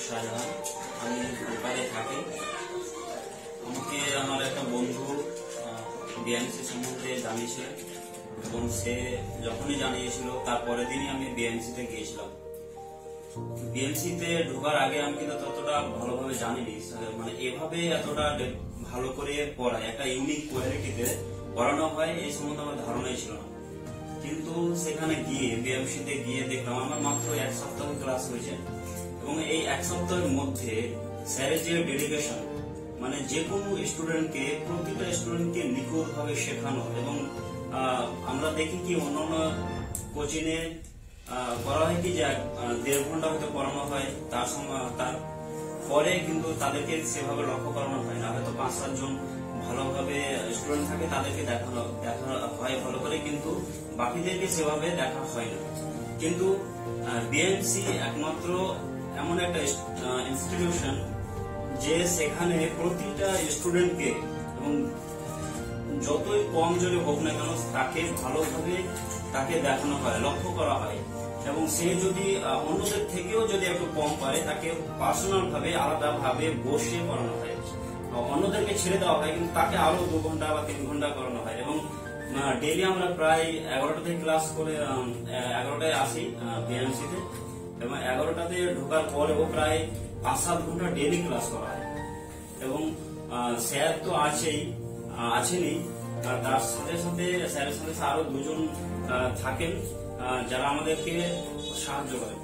শাহজাহান। আমি কলকাতায় থাকি। আমাকে আমার একটা বন্ধু বিএমসি সম্বন্ধে জানিয়েছিলেন এবং সে যখনই জানিয়েছিল তার পরের দিনই আমি বিএমসিতে গিয়েছিলাম। বিএমসিতে ঢোকার আগে আমি কিন্তু ততটা ভালোভাবে জানিনি, মানে এভাবে এতটা ভালো করে পড়ায়, একটা ইউনিক কোয়ালিটিতে পড়ানো হয় এই সম্বন্ধে আমার ধারণাই ছিল না। কিন্তু সেখানে গিয়ে বিএমসিতে গিয়ে দেখলাম আমার মাত্র 1 সপ্তাহ ক্লাস হয়েছে এবং এই 1 সপ্তাহের মধ্যে স্যারের যে ডেডিকেশন, মানে যে কোনো স্টুডেন্টকে, প্রতিটা স্টুডেন্টকে নিখুঁত ভাবে শেখানো। এবং আমরা দেখি কি অন্যান্য কোচিং এ করা হয় কি যে 1.5 ঘন্টা হয়তো পড়ানো হয়, তার পরে কিন্তু তাদেরকে সেভাবে লক্ষ্য করানো হয় না। হয়তো 5-7 জন ভালোভাবে স্টুডেন্ট থাকে, তাদেরকে দেখা হয় ভালো করে, কিন্তু বাকিদেরকে সেভাবে দেখা হয় না। কিন্তু বিএমসি একমাত্র এমন একটা ইনস্টিটিউশন যে সেখানে প্রতিটা স্টুডেন্টকে এবং যতই কম জনে হোক না কেন তাকে ভালোভাবে তাকে দেখানো হয়, লক্ষ্য করা হয়। এবং সে যদি অন্যদের থেকেও যদি একটু কম পারে তাকে পার্সোনাল ভাবে আলাদা ভাবে বসে পড়ানো হয়। অন্যদেরকে ছেড়ে দেওয়া হয় কিন্তু তাকে আরো 2 ঘন্টা বা 3 ঘন্টা করানো হয়। এবং ডেইলি আমরা প্রায় 11টা থেকে ক্লাস করে 11টায় আসি বিএমসিতে, এবং 11টাতে ঢোকার পরেও প্রায় 5-7 ঘন্টা ডেইলি ক্লাস করা হয়। এবং স্যার তো আছেনই, তার সাথে সাথে স্যারের সাথে আরো 2 জন থাকেন যারা আমাদেরকে সাহায্য করেন।